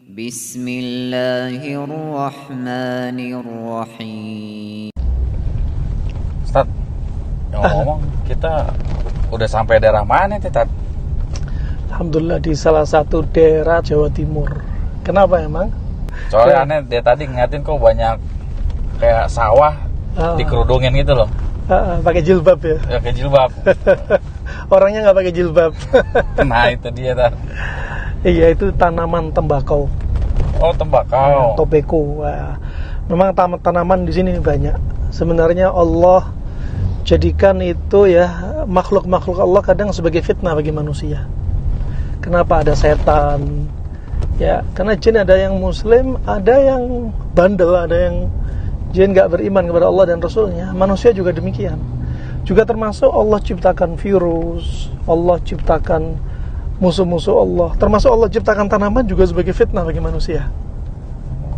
Bismillahirrahmanirrahim. Ustaz, ngomong kita udah sampai daerah mana nih, Tat? Alhamdulillah di salah satu daerah Jawa Timur. Kenapa emang? Soalnya aneh dia tadi ngeliatin kok banyak kayak sawah dikerudungin gitu loh. Pakai jilbab ya? Ya kayak jilbab. Orangnya nggak pakai jilbab. Nah itu dia, Tat. Iya, itu tanaman tembakau. Oh, tembakau. Tobacco. Wah, memang tanaman di sini banyak. Sebenarnya Allah jadikan itu ya makhluk-makhluk Allah kadang sebagai fitnah bagi manusia. Kenapa ada setan? Ya, karena jin ada yang muslim, ada yang bandel, ada yang jin nggak beriman kepada Allah dan Rasulnya. Manusia juga demikian. Juga termasuk Allah ciptakan virus, Allah ciptakan musuh-musuh Allah. Termasuk Allah ciptakan tanaman juga sebagai fitnah bagi manusia.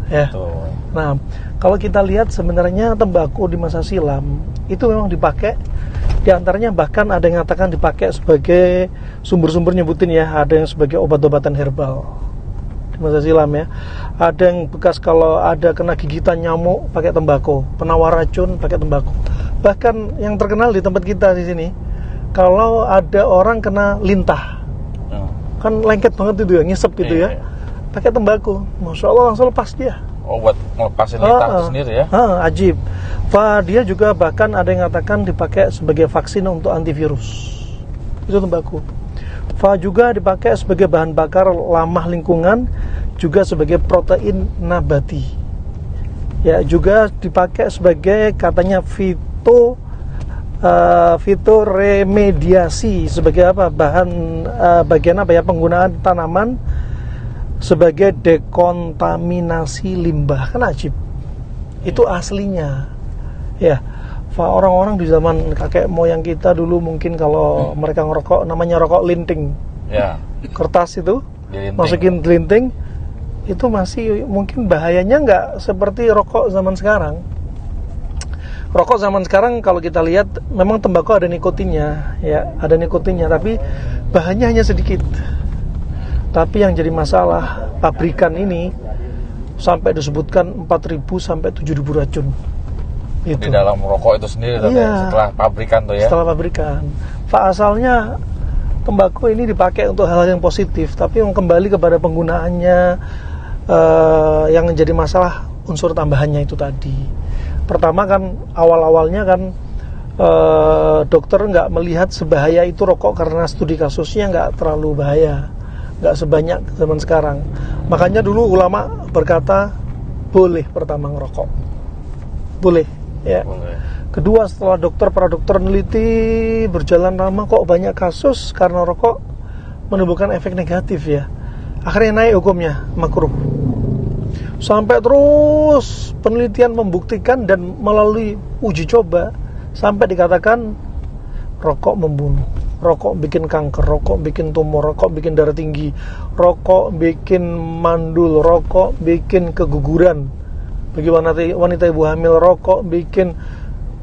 Ya. Betul. Nah, kalau kita lihat sebenarnya tembakau di masa silam itu memang dipakai. Di antaranya bahkan ada yang mengatakan dipakai sebagai sumber-sumber nyebutin ya, ada yang sebagai obat-obatan herbal di masa silam ya. Ada yang bekas kalau ada kena gigitan nyamuk pakai tembakau, penawar racun pakai tembakau. Bahkan yang terkenal di tempat kita di sini, kalau ada orang kena lintah, kan lengket banget itu ya, ngisep gitu ya, pakai tembakau, masya Allah langsung lepas dia. Oh, buat ngelepasin lintah itu sendiri ya? Ajib. Dia juga bahkan ada yang mengatakan dipakai sebagai vaksin untuk antivirus. Itu tembakau. Juga dipakai sebagai bahan bakar ramah lingkungan, juga sebagai protein nabati. Ya, juga dipakai sebagai katanya fitoremediasi, sebagai apa? Bagian apa ya, penggunaan tanaman sebagai dekontaminasi limbah. Kan ajib. Itu aslinya. Ya. Orang-orang di zaman kakek moyang kita dulu mungkin kalau mereka ngerokok namanya rokok linting. Ya. Kertas itu masukin linting, itu masih mungkin bahayanya nggak seperti rokok zaman sekarang. Rokok zaman sekarang kalau kita lihat memang tembakau ada nikotinnya, ya, ada nikotinnya, tapi bahannya hanya sedikit. Tapi yang jadi masalah pabrikan ini sampai disebutkan 4.000 sampai 7.000 racun. Itu. Di dalam rokok itu sendiri iya, setelah pabrikan tuh ya. Setelah pabrikan. Asalnya tembakau ini dipakai untuk hal-hal yang positif, tapi yang kembali kepada penggunaannya yang menjadi masalah unsur tambahannya itu tadi. Pertama kan awal-awalnya kan dokter nggak melihat sebahaya itu rokok karena studi kasusnya nggak terlalu bahaya, nggak sebanyak zaman sekarang. Makanya dulu ulama berkata boleh pertama ngerokok, boleh ya. Boleh. Kedua, setelah para dokter neliti berjalan lama kok banyak kasus karena rokok menimbulkan efek negatif ya. Akhirnya naik hukumnya makruh. Sampai terus penelitian membuktikan dan melalui uji coba sampai dikatakan rokok membunuh, rokok bikin kanker, rokok bikin tumor, rokok bikin darah tinggi, rokok bikin mandul, rokok bikin keguguran bagi wanita ibu hamil, rokok bikin,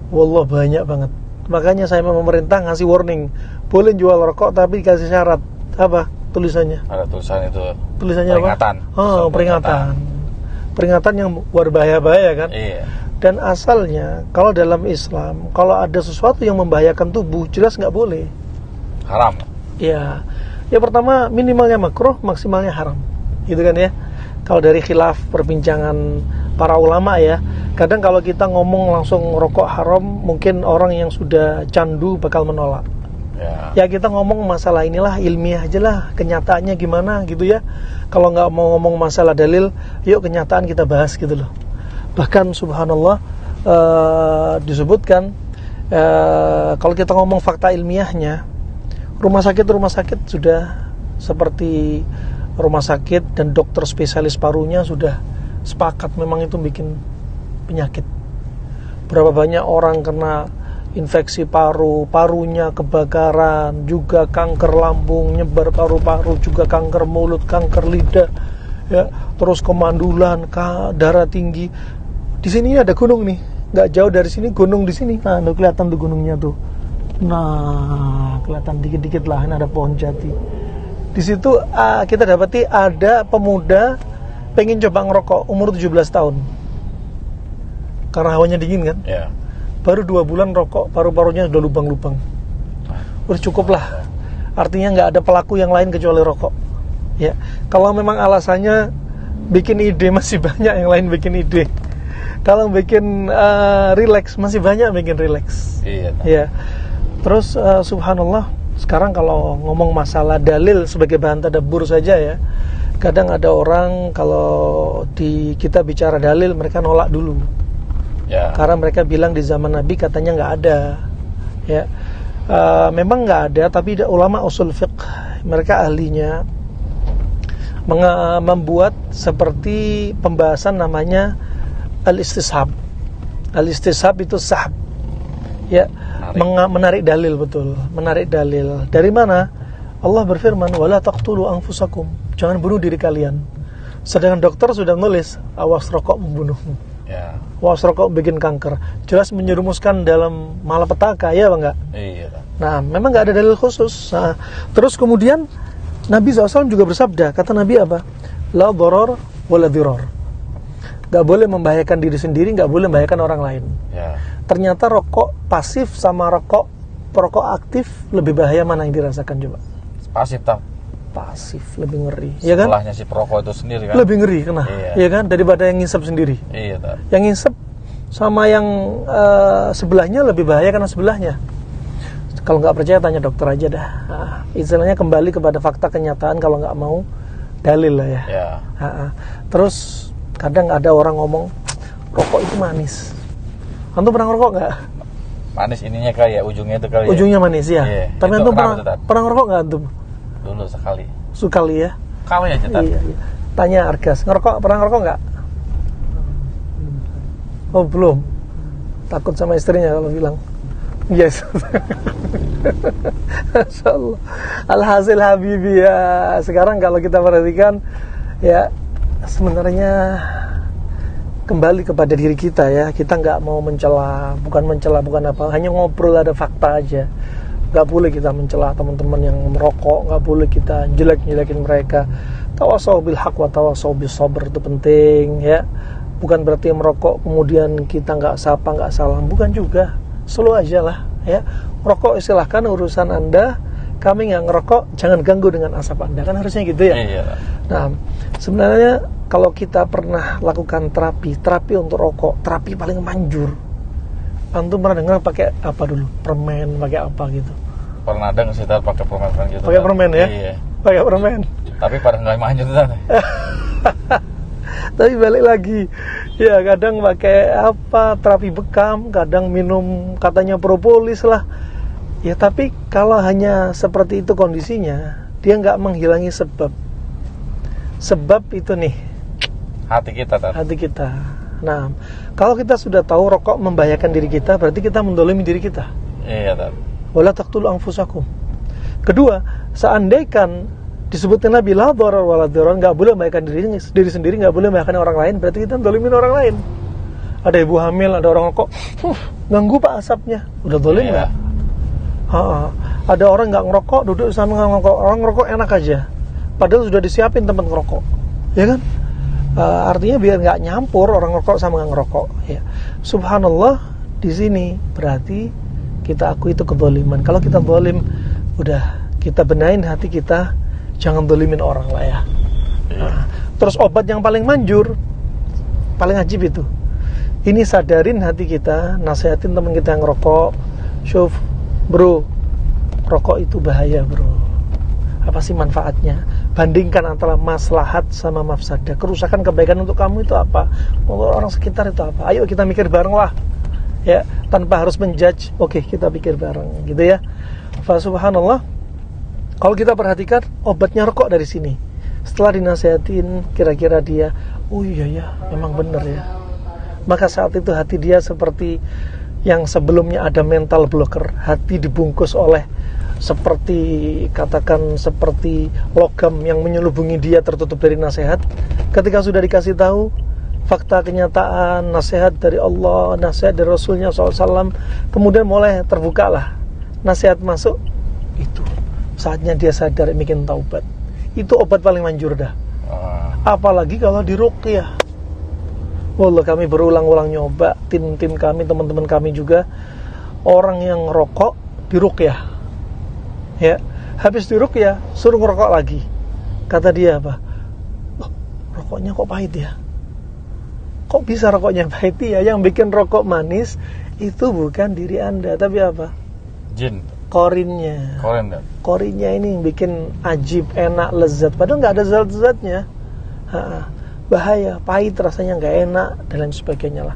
wallah banyak banget. Makanya saya pemerintah ngasih warning, boleh jual rokok tapi dikasih syarat. Apa tulisannya? Ada tulisan itu. Tulisannya peringatan. Apa? Peringatan yang berbahaya-bahaya kan? Iya. Dan asalnya kalau dalam Islam, kalau ada sesuatu yang membahayakan tubuh, jelas nggak boleh. Haram. Iya. Ya pertama minimalnya makruh, maksimalnya haram. Gitu kan ya. Kalau dari khilaf perbincangan para ulama ya, kadang kalau kita ngomong langsung rokok haram, mungkin orang yang sudah candu bakal menolak. Ya kita ngomong masalah inilah ilmiah aja lah, kenyataannya gimana gitu ya. Kalau nggak mau ngomong masalah dalil, yuk kenyataan kita bahas gitu loh. Bahkan subhanallah disebutkan kalau kita ngomong fakta ilmiahnya, rumah sakit sudah seperti rumah sakit dan dokter spesialis parunya sudah sepakat memang itu bikin penyakit. Berapa banyak orang kena infeksi parunya kebakaran, juga kanker lambung nyebar paru-paru, juga kanker mulut, kanker lidah, ya, terus kemandulan, darah tinggi. Di sini ada gunung nih, nggak jauh dari sini gunung di sini. Nah, kelihatan tuh gunungnya tuh. Nah, kelihatan dikit-dikit lah, ini ada pohon jati. Di situ kita dapati ada pemuda pengen coba ngerokok umur 17 tahun karena hawanya dingin kan, Ya. baru 2 bulan rokok paru-parunya udah lubang-lubang. Udah cukup lah, artinya nggak ada pelaku yang lain kecuali rokok. Ya, kalau memang alasannya bikin ide, masih banyak yang lain bikin ide. Kalau bikin relax, masih banyak bikin relax. Iya. Ya, terus subhanallah, sekarang kalau ngomong masalah dalil sebagai bahan tadabbur saja ya, kadang ada orang kalau kita bicara dalil mereka nolak dulu. Ya. Karena mereka bilang di zaman Nabi katanya nggak ada. Ya, memang nggak ada, tapi ulama usul fiqh mereka ahlinya membuat seperti pembahasan namanya al-istishab. Al-istishab itu sahab. Ya, menarik dalil, betul, menarik dalil. Dari mana? Allah berfirman, "Wala taqtulu anfusakum." Jangan bunuh diri kalian. Sedangkan dokter sudah nulis, awas rokok membunuhmu. Ya. Awas rokok bikin kanker. Jelas menyerumuskan dalam malapetaka, ya Bang, enggak? Iya. Nah, memang nggak ada dalil khusus. Nah, terus kemudian Nabi SAW juga bersabda, kata Nabi apa? La doror wala diror. Nggak boleh membahayakan diri sendiri, nggak boleh membahayakan orang lain. Ya. Ternyata rokok pasif sama rokok aktif lebih bahaya, mana yang dirasakan coba? Pasif tak. Pasif lebih ngeri, ya kan? Sebelahnya si perokok itu sendiri kan. Lebih ngeri, kena, ya kan? Daripada yang ngisep sendiri. Iya. Tak. Yang ngisep sama yang sebelahnya lebih bahaya karena sebelahnya. Kalau nggak percaya tanya dokter aja dah. Nah, istilahnya kembali kepada fakta kenyataan kalau nggak mau dalil lah ya. Ya. Terus kadang ada orang ngomong rokok itu manis. Antum pernah ngerokok nggak? Manis ininya kali ya, ujungnya itu kali. Ujungnya manis ya. Iya. Tapi Itu antum kenapa pernah ngerokok nggak antum? Dulu sekali. Sekali ya. Kali aja tak. Iya. Tanya Argas, pernah ngerokok nggak? Oh belum. Takut sama istrinya kalau bilang. Yes. Masya Allah. Alhasil Habibi ya. Sekarang kalau kita perhatikan ya, sebenarnya kembali kepada diri kita ya. Kita nggak mau mencela, bukan apa, hanya ngobrol, ada fakta aja. Nggak boleh kita mencela teman-teman yang merokok, nggak boleh kita jelek-jelekin mereka. Tawasau bil haq wa tawasau bis sabr itu penting ya. Bukan berarti merokok kemudian kita nggak sapa, nggak salam, bukan juga. Slow aja lah ya. Rokok silahkan urusan Anda, kami nggak ngerokok, jangan ganggu dengan asap Anda, kan harusnya gitu ya. Iya. Nah, sebenarnya kalau kita pernah lakukan terapi untuk rokok, terapi paling manjur. Antum pernah dengar pakai apa dulu? Permen, pakai apa gitu? Pernah ada nggak sih tak pakai permen gitu? Pakai permen ya? Iya. Pakai permen. Tapi pada nggak manjur tak. Tapi balik lagi, ya kadang pakai apa, terapi bekam, kadang minum katanya propolis lah. Ya tapi kalau hanya seperti itu kondisinya, dia nggak menghilangi sebab. Sebab itu nih, Hati kita tak. hati kita. Nah, kalau kita sudah tahu rokok membahayakan diri kita, berarti kita mendolimi diri kita. Iya tak. Wala taqtulu anfusakum. Kedua, seandainya disebutkan Nabi la dharar wala dhirar, nggak boleh membahayakan diri sendiri, nggak boleh membahayakan orang lain, berarti kita mendolimin orang lain. Ada ibu hamil, ada orang rokok, ganggu pak asapnya, udah dolim nggak? Ada orang nggak ngerokok, duduk sama ngerokok, orang ngerokok enak aja, padahal sudah disiapin tempat ngerokok, ya kan? Artinya biar nggak nyampur orang ngerokok sama nggak ngerokok. Ya. Subhanallah, di sini berarti kita akui itu kedoliman. Kalau kita dolim, udah kita benahin hati kita, jangan dolimin orang lah ya. Nah, terus obat yang paling manjur, paling ajib itu, ini sadarin hati kita, nasihatin teman kita yang ngerokok, syuf, bro, rokok itu bahaya bro. Apa sih manfaatnya? Bandingkan antara maslahat sama mafsadah. Kerusakan kebaikan untuk kamu itu apa? Untuk orang sekitar itu apa? Ayo kita mikir bareng lah. Ya, tanpa harus menjudge. Oke, kita pikir bareng gitu ya. Fa subhanallah. Kalau kita perhatikan obatnya rokok dari sini. Setelah dinasihatin, kira-kira dia, oh iya ya, memang benar ya. Maka saat itu hati dia seperti yang sebelumnya ada mental blocker. Hati dibungkus oleh seperti, katakan seperti logam yang menyelubungi dia, tertutup dari nasihat. Ketika sudah dikasih tahu fakta kenyataan, nasihat dari Allah, nasihat dari Rasulnya SAW, kemudian mulai terbukalah nasihat masuk, itu saatnya dia sadar, bikin taubat. Itu obat paling manjur dah. apalagi kalau diruqyah. Wallah, kami berulang-ulang nyoba, tim kami, teman-teman kami juga, orang yang rokok diruqyah, ya, habis diruqyah suruh ngerokok lagi. Kata dia apa? Oh, rokoknya kok pahit ya? Kok bisa rokoknya pahit ya? Yang bikin rokok manis itu bukan diri Anda, tapi apa? Jin. Korinnya. Korinnya ini yang bikin ajib, enak, lezat. Padahal nggak ada zat-zatnya. Bahaya, pahit, rasanya nggak enak, dan lain sebagainya lah.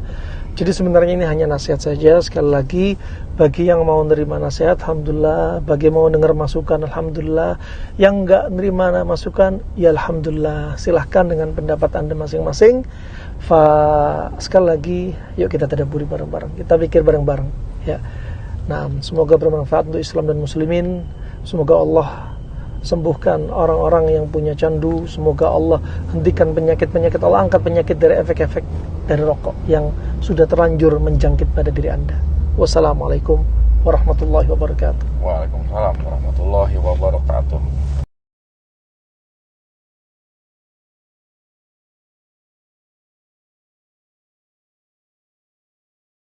Jadi sebenarnya ini hanya nasihat saja. Sekali lagi, bagi yang mau nerima nasihat, alhamdulillah. Bagi yang mau dengar masukan, alhamdulillah. Yang nggak nerima masukan, ya alhamdulillah. Silahkan dengan pendapat Anda masing-masing. Sekali lagi, yuk kita tadabburi bareng-bareng, kita pikir bareng-bareng, ya. Nah, semoga bermanfaat untuk Islam dan Muslimin. Semoga Allah sembuhkan orang-orang yang punya candu. Semoga Allah hentikan penyakit-penyakit, Allah angkat penyakit dari efek-efek dari rokok yang sudah terlanjur menjangkit pada diri Anda. Wassalamualaikum warahmatullahi wabarakatuh. Waalaikumsalam.